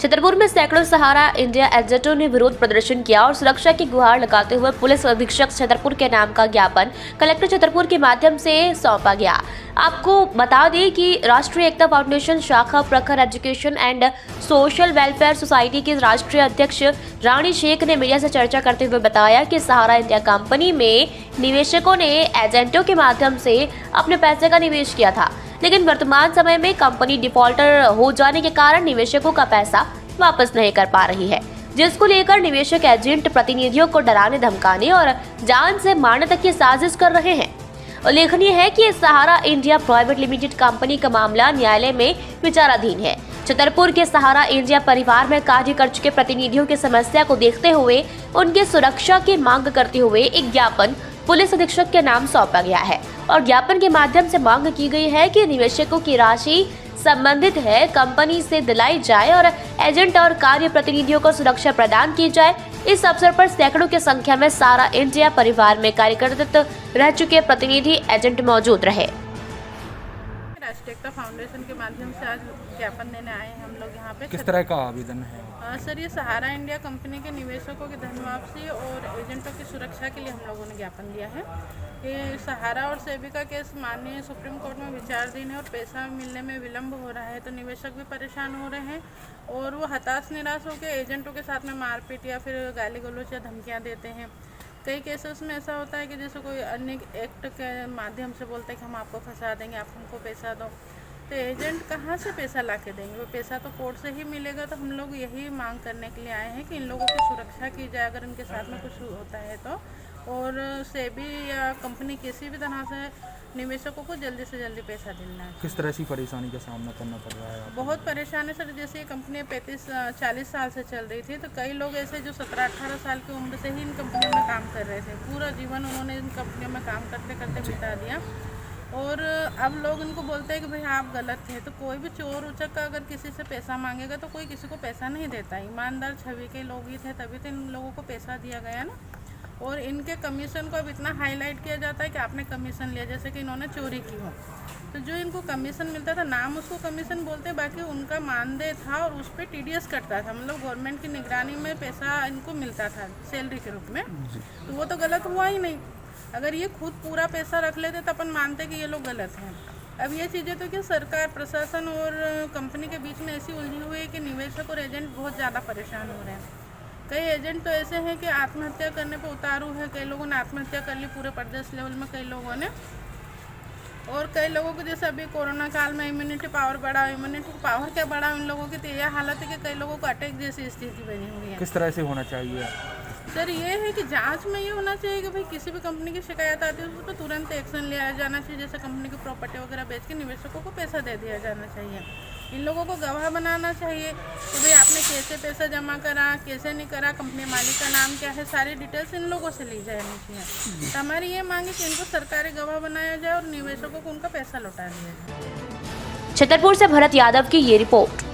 छतरपुर में सैकड़ों सहारा इंडिया एजेंटों ने विरोध प्रदर्शन किया और सुरक्षा की गुहार लगाते हुए पुलिस अधीक्षक छतरपुर के नाम का ज्ञापन कलेक्टर छतरपुर के माध्यम से सौंपा गया। आपको बता दें कि राष्ट्रीय एकता फाउंडेशन शाखा प्रखर education and social welfare society के राष्ट्रीय अध्यक्ष रानी शेख ने मीडिया से चर्चा करते हुए बताया कि सहारा इंडिया कंपनी में निवेशकों ने एजेंटों के माध्यम से अपने पैसे का निवेश किया था, लेकिन वर्तमान समय में कंपनी डिफॉल्टर हो जाने के कारण निवेशकों का पैसा वापस नहीं कर पा रही है, जिसको लेकर निवेशक एजेंट प्रतिनिधियों को डराने धमकाने और जान से मारने तक की साजिश कर रहे हैं। उल्लेखनीय है कि सहारा इंडिया प्राइवेट लिमिटेड कंपनी का मामला न्यायालय में विचाराधीन है। छतरपुर के सहारा इंडिया परिवार में कार्य कर चुके प्रतिनिधियों की समस्या को देखते हुए उनकी सुरक्षा की मांग करते हुए एक ज्ञापन पुलिस अधीक्षक के नाम सौंपा गया है और ज्ञापन के माध्यम से मांग की गई है कि निवेशकों की राशि संबंधित है कंपनी से दिलाई जाए और एजेंट और कार्य प्रतिनिधियों को सुरक्षा प्रदान की जाए। इस अवसर पर सैकड़ों की संख्या में सहारा इंडिया परिवार में कार्यरत रह चुके प्रतिनिधि एजेंट मौजूद रहे। राष्ट्रीय एकता फाउंडेशन के माध्यम से आज ज्ञापन देने आए हैं हम लोग यहाँ पे। किस तरह का आवेदन है? सर, ये सहारा इंडिया कंपनी के निवेशकों की धन वापसी और एजेंटों की सुरक्षा के लिए हम लोगों ने ज्ञापन दिया है। ये सहारा और सेबी का केस माननीय सुप्रीम कोर्ट में विचाराधीन है और पैसा मिलने में विलम्ब हो रहा है, तो निवेशक भी परेशान हो रहे हैं और वो हताश निराश होकर एजेंटों के साथ में मारपीट या फिर गाली गलौज या धमकियाँ देते हैं। कई केसेस में ऐसा होता है कि जैसे कोई अन्य एक्ट के माध्यम से बोलता है कि हम आपको फंसा देंगे, आप हमको पैसा दो, तो एजेंट कहाँ से पैसा ला के देंगे? वो पैसा तो कोर्ट से ही मिलेगा। तो हम लोग यही मांग करने के लिए आए हैं कि इन लोगों की सुरक्षा की जाए अगर इनके साथ में कुछ होता है तो, और सेबी या कंपनी किसी भी तरह से निवेशकों को जल्दी से जल्दी पैसा दिलना है। किस तरह की परेशानी का सामना करना पड़ रहा है? बहुत परेशानी सर, जैसे ये कंपनी 35-40 साल से चल रही थी, तो कई लोग ऐसे जो 17-18 साल की उम्र से ही इन कंपनियों में काम कर रहे थे, पूरा जीवन उन्होंने इन कंपनियों में काम करते करते बिता दिया और अब लोग इनको बोलते हैं कि भाई आप गलत थे। तो कोई भी चोर उचक का अगर किसी से पैसा मांगेगा तो कोई किसी को पैसा नहीं देता। ईमानदार छवि के लोग ही थे, तभी तो इन लोगों को पैसा दिया गया ना। और इनके कमीशन को अब इतना हाईलाइट किया जाता है कि आपने कमीशन लिया, जैसे कि इन्होंने चोरी की हो। तो जो इनको कमीशन मिलता था, नाम उसको कमीशन बोलते हैं, बाकी उनका मानदेय था और उस पर TDS कटता था, मतलब गवर्नमेंट की निगरानी में पैसा इनको मिलता था सैलरी के रूप में। तो वो तो गलत हुआ ही नहीं। अगर ये खुद पूरा पैसा रख लेते तो अपन मानते कि ये लोग गलत हैं। अब ये चीज़ें तो क्या सरकार, प्रशासन और कंपनी के बीच में ऐसी उलझी हुई है कि निवेशक और एजेंट बहुत ज़्यादा परेशान हो रहे हैं। कई एजेंट तो ऐसे हैं कि आत्महत्या करने पर उतारू है, कई लोगों ने आत्महत्या कर ली पूरे प्रदेश लेवल में, कई लोगों ने। और कई लोगों को जैसे अभी कोरोना काल में इम्यूनिटी पावर बढ़ा, इम्यूनिटी पावर क्या बढ़ा इन लोगों की, तो यह हालत है कि कई लोगों को अटैक जैसी स्थिति बनी हुई है। किस तरह से होना चाहिए? सर, ये है कि जांच में ये होना चाहिए कि भाई किसी भी कंपनी की शिकायत आती है उस पर तुरंत एक्शन लिया जाना चाहिए, जैसे कंपनी की प्रॉपर्टी वगैरह बेच के निवेशकों को पैसा दे दिया जाना चाहिए। इन लोगों को गवाह बनाना चाहिए कि भाई आपने कैसे पैसा जमा करा, कैसे नहीं करा, कंपनी मालिक का नाम क्या है, सारी डिटेल्स इन लोगों से ली जानी चाहिए। तो हमारी ये मांग है कि इनको सरकारी गवाह बनाया जाए और निवेशकों को उनका पैसा लौटा दिया जाए। छतरपुर से भरत यादव की ये रिपोर्ट।